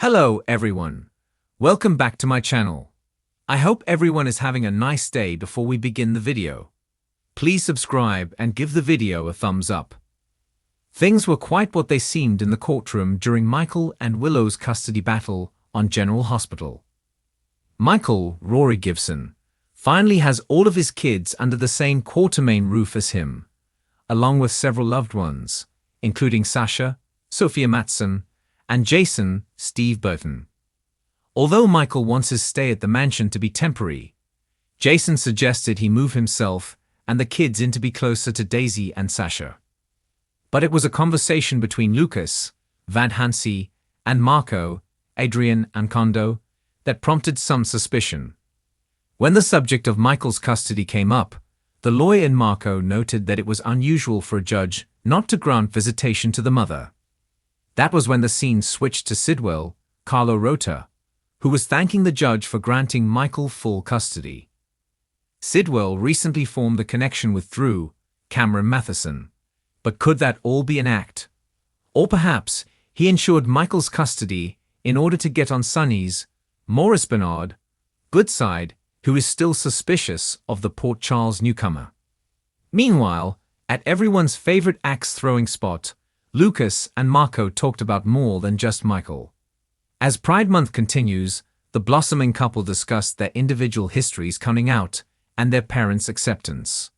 Hello everyone. Welcome back to my channel. I hope everyone is having a nice day before we begin the video. Please subscribe and give the video a thumbs up. Things were quite what they seemed in the courtroom during Michael and Willow's custody battle on General Hospital. Michael, Rory Gibson, finally has all of his kids under the same Quartermain roof as him, along with several loved ones, including Sasha, Sophia Matson, and Jason, Steve Burton. Although Michael wants his stay at the mansion to be temporary, Jason suggested he move himself and the kids in to be closer to Daisy and Sasha. But it was a conversation between Lucas, Van Hansi, and Marco, Adrian and Kondo, that prompted some suspicion. When the subject of Michael's custody came up, the lawyer in Marco noted that it was unusual for a judge not to grant visitation to the mother. That was when the scene switched to Sidwell, Carlo Rota, who was thanking the judge for granting Michael full custody. Sidwell recently formed a connection with Drew, Cameron Matheson. But could that all be an act? Or perhaps he ensured Michael's custody in order to get on Sonny's, Maurice Bernard, good side, who is still suspicious of the Port Charles newcomer. Meanwhile, at everyone's favorite axe-throwing spot, Lucas and Marco talked about more than just Michael. As Pride Month continues, the blossoming couple discussed their individual histories coming out and their parents' acceptance.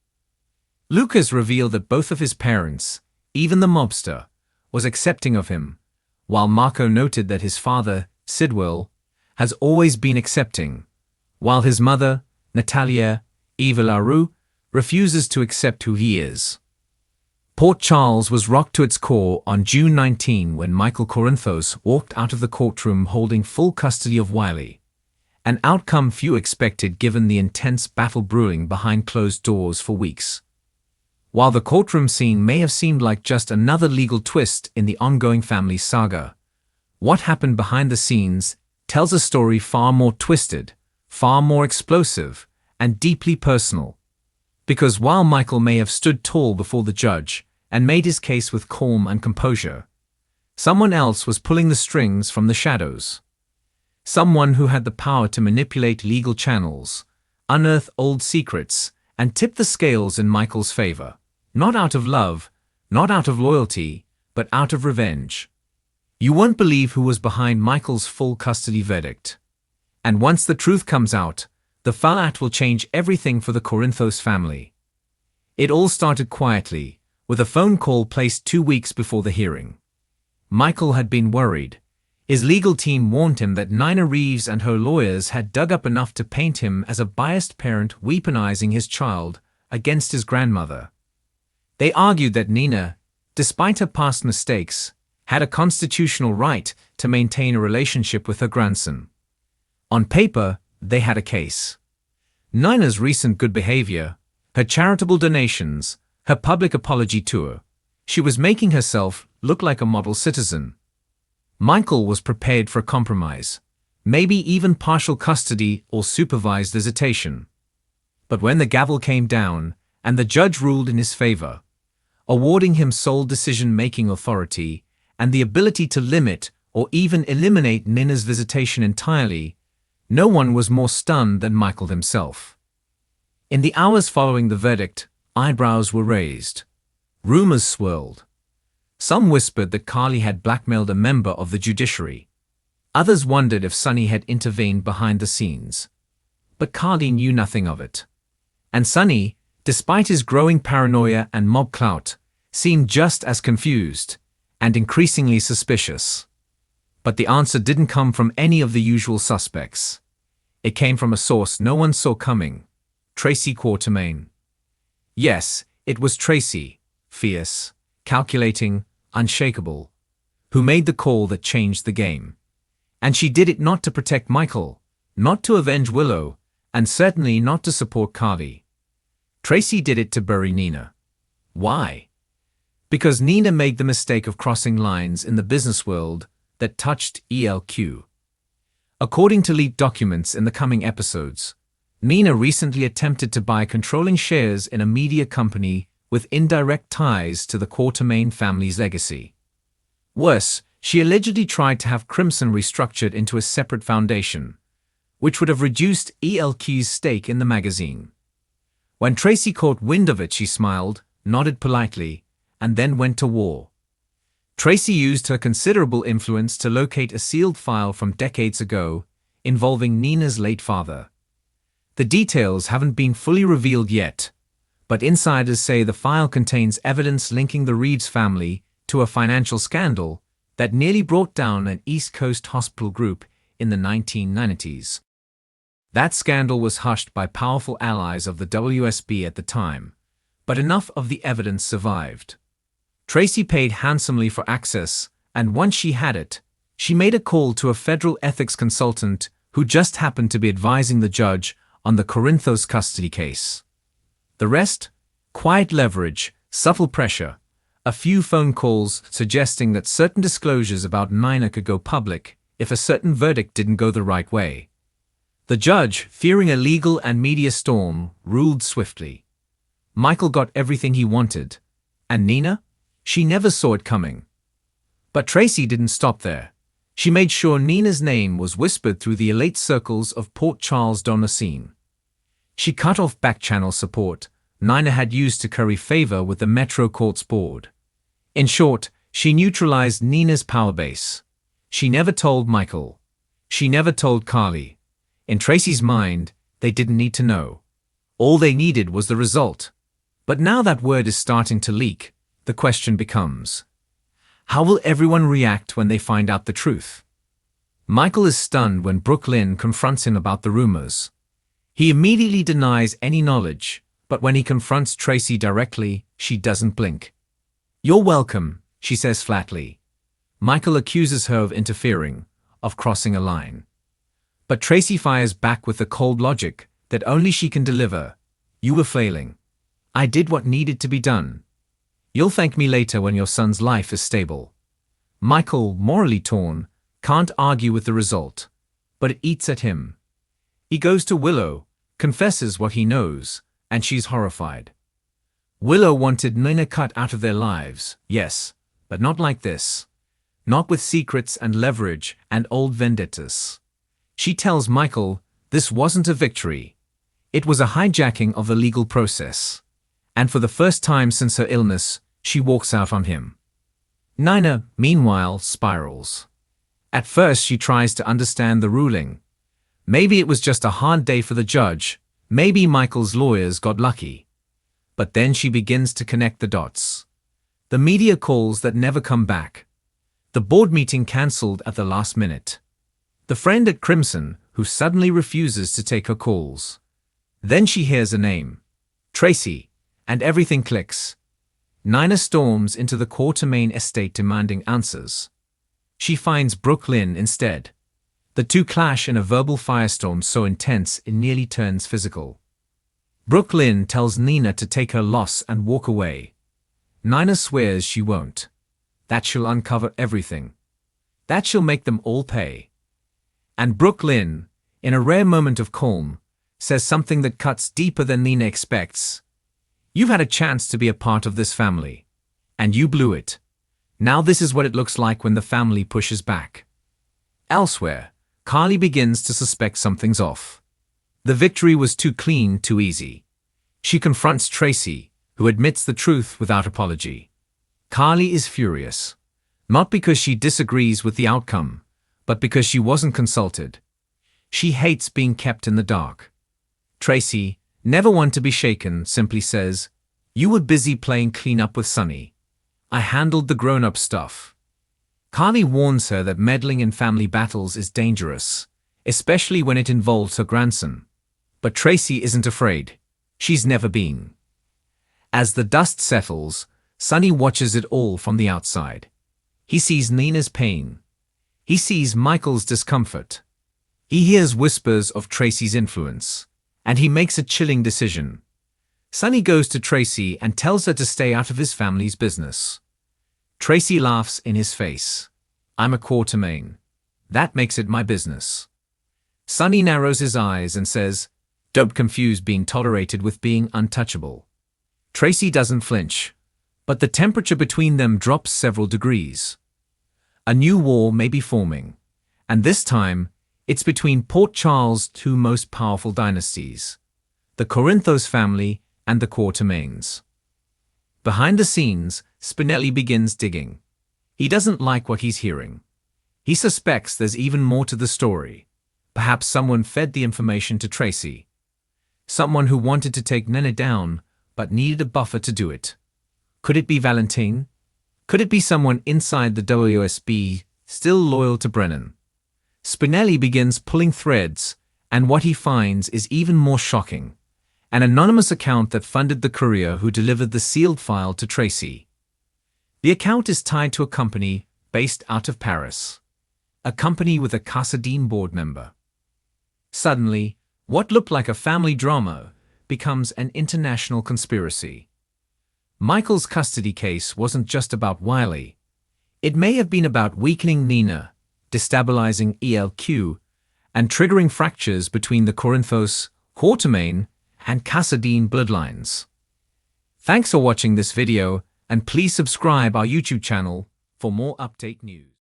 Lucas revealed that both of his parents, even the mobster, was accepting of him, while Marco noted that his father, Sidwell, has always been accepting, while his mother, Natalia Eva LaRue, refuses to accept who he is. Port Charles was rocked to its core on June 19 when Michael Corinthos walked out of the courtroom holding full custody of Wiley, an outcome few expected given the intense battle brewing behind closed doors for weeks. While the courtroom scene may have seemed like just another legal twist in the ongoing family saga, what happened behind the scenes tells a story far more twisted, far more explosive, and deeply personal. Because while Michael may have stood tall before the judge and made his case with calm and composure, someone else was pulling the strings from the shadows. Someone who had the power to manipulate legal channels, unearth old secrets, and tip the scales in Michael's favor, not out of love, not out of loyalty, but out of revenge. You won't believe who was behind Michael's full custody verdict. And once the truth comes out, the fallout will change everything for the Corinthos family. It all started quietly, with a phone call placed 2 weeks before the hearing. Michael had been worried. His legal team warned him that Nina Reeves and her lawyers had dug up enough to paint him as a biased parent weaponizing his child against his grandmother. They argued that Nina, despite her past mistakes, had a constitutional right to maintain a relationship with her grandson. On paper, they had a case. Nina's recent good behavior, her charitable donations, her public apology tour, she was making herself look like a model citizen. Michael was prepared for a compromise, maybe even partial custody or supervised visitation. But when the gavel came down and the judge ruled in his favor, awarding him sole decision-making authority and the ability to limit or even eliminate Nina's visitation entirely, no one was more stunned than Michael himself. In the hours following the verdict, eyebrows were raised. Rumors swirled. Some whispered that Carly had blackmailed a member of the judiciary. Others wondered if Sonny had intervened behind the scenes. But Carly knew nothing of it. And Sonny, despite his growing paranoia and mob clout, seemed just as confused and increasingly suspicious. But the answer didn't come from any of the usual suspects. It came from a source no one saw coming: Tracy Quartermain. Yes, it was Tracy, fierce, calculating, unshakable, who made the call that changed the game. And she did it not to protect Michael, not to avenge Willow, and certainly not to support Carly. Tracy did it to bury Nina. Why? Because Nina made the mistake of crossing lines in the business world that touched ELQ. According to leaked documents in the coming episodes, Nina recently attempted to buy controlling shares in a media company with indirect ties to the Quartermain family's legacy. Worse, She allegedly tried to have Crimson restructured into a separate foundation, which would have reduced ELQ's stake in the magazine. When Tracy caught wind of it, she smiled, nodded politely, and then went to war. Tracy used her considerable influence to locate a sealed file from decades ago involving Nina's late father. The details haven't been fully revealed yet, but insiders say the file contains evidence linking the Reeves family to a financial scandal that nearly brought down an East Coast hospital group in the 1990s. That scandal was hushed by powerful allies of the WSB at the time, but enough of the evidence survived. Tracy paid handsomely for access, and once she had it, she made a call to a federal ethics consultant who just happened to be advising the judge on the Corinthos custody case. The rest? Quiet leverage, subtle pressure, a few phone calls suggesting that certain disclosures about Nina could go public if a certain verdict didn't go the right way. The judge, fearing a legal and media storm, ruled swiftly. Michael got everything he wanted. And Nina? She never saw it coming. But Tracy didn't stop there. She made sure Nina's name was whispered through the elite circles of Port Charles Donocine. She cut off back-channel support Nina had used to curry favor with the Metro Courts Board. In short, she neutralized Nina's power base. She never told Michael. She never told Carly. In Tracy's mind, they didn't need to know. All they needed was the result. But now that word is starting to leak, the question becomes, how will everyone react when they find out the truth? Michael is stunned when Brooke Lynn confronts him about the rumors. He immediately denies any knowledge, but when he confronts Tracy directly, she doesn't blink. "You're welcome," she says flatly. Michael accuses her of interfering, of crossing a line. But Tracy fires back with the cold logic that only she can deliver. "You were flailing. I did what needed to be done. You'll thank me later when your son's life is stable." Michael, morally torn, can't argue with the result, but it eats at him. He goes to Willow, confesses what he knows, and she's horrified. Willow wanted Nina cut out of their lives, yes, but not like this. Not with secrets and leverage and old vendettas. She tells Michael this wasn't a victory. It was a hijacking of the legal process. And for the first time since her illness, she walks out on him. Nina, meanwhile, spirals. At first, she tries to understand the ruling. Maybe it was just a hard day for the judge. Maybe Michael's lawyers got lucky. But then she begins to connect the dots. The media calls that never come back. The board meeting cancelled at the last minute. The friend at Crimson who suddenly refuses to take her calls. Then she hears a name. Tracy. And everything clicks. Nina storms into the Quartermain estate demanding answers. She finds Brooke Lynn instead. The two clash in a verbal firestorm so intense it nearly turns physical. Brooke Lynn tells Nina to take her loss and walk away. Nina swears she won't. That she'll uncover everything. That she'll make them all pay. And Brooke Lynn, in a rare moment of calm, says something that cuts deeper than Nina expects. "You've had a chance to be a part of this family. And you blew it. Now this is what it looks like when the family pushes back." Elsewhere, Carly begins to suspect something's off. The victory was too clean, too easy. She confronts Tracy, who admits the truth without apology. Carly is furious. Not because she disagrees with the outcome, but because she wasn't consulted. She hates being kept in the dark. Tracy, never one to be shaken, simply says, "You were busy playing clean-up with Sonny. I handled the grown-up stuff." Carly warns her that meddling in family battles is dangerous, especially when it involves her grandson. But Tracy isn't afraid. She's never been. As the dust settles, Sonny watches it all from the outside. He sees Nina's pain. He sees Michael's discomfort. He hears whispers of Tracy's influence. And he makes a chilling decision. Sonny goes to Tracy and tells her to stay out of his family's business. Tracy laughs in his face. "I'm a Quartermain. That makes it my business." Sonny narrows his eyes and says, "Don't confuse being tolerated with being untouchable." Tracy doesn't flinch, but the temperature between them drops several degrees. A new war may be forming, and this time, it's between Port Charles' two most powerful dynasties, the Corinthos family and the Quatermains. Behind the scenes, Spinelli begins digging. He doesn't like what he's hearing. He suspects there's even more to the story. Perhaps someone fed the information to Tracy. Someone who wanted to take Nene down, but needed a buffer to do it. Could it be Valentine? Could it be someone inside the WSB, still loyal to Brennan? Spinelli begins pulling threads, and what he finds is even more shocking. An anonymous account that funded the courier who delivered the sealed file to Tracy. The account is tied to a company based out of Paris. A company with a Casadine board member. Suddenly, what looked like a family drama becomes an international conspiracy. Michael's custody case wasn't just about Wiley. It may have been about weakening Nina, destabilizing ELQ, and triggering fractures between the Corinthos, Quatermain, and Casadine bloodlines. Thanks for watching this video, and please subscribe our YouTube channel for more update news.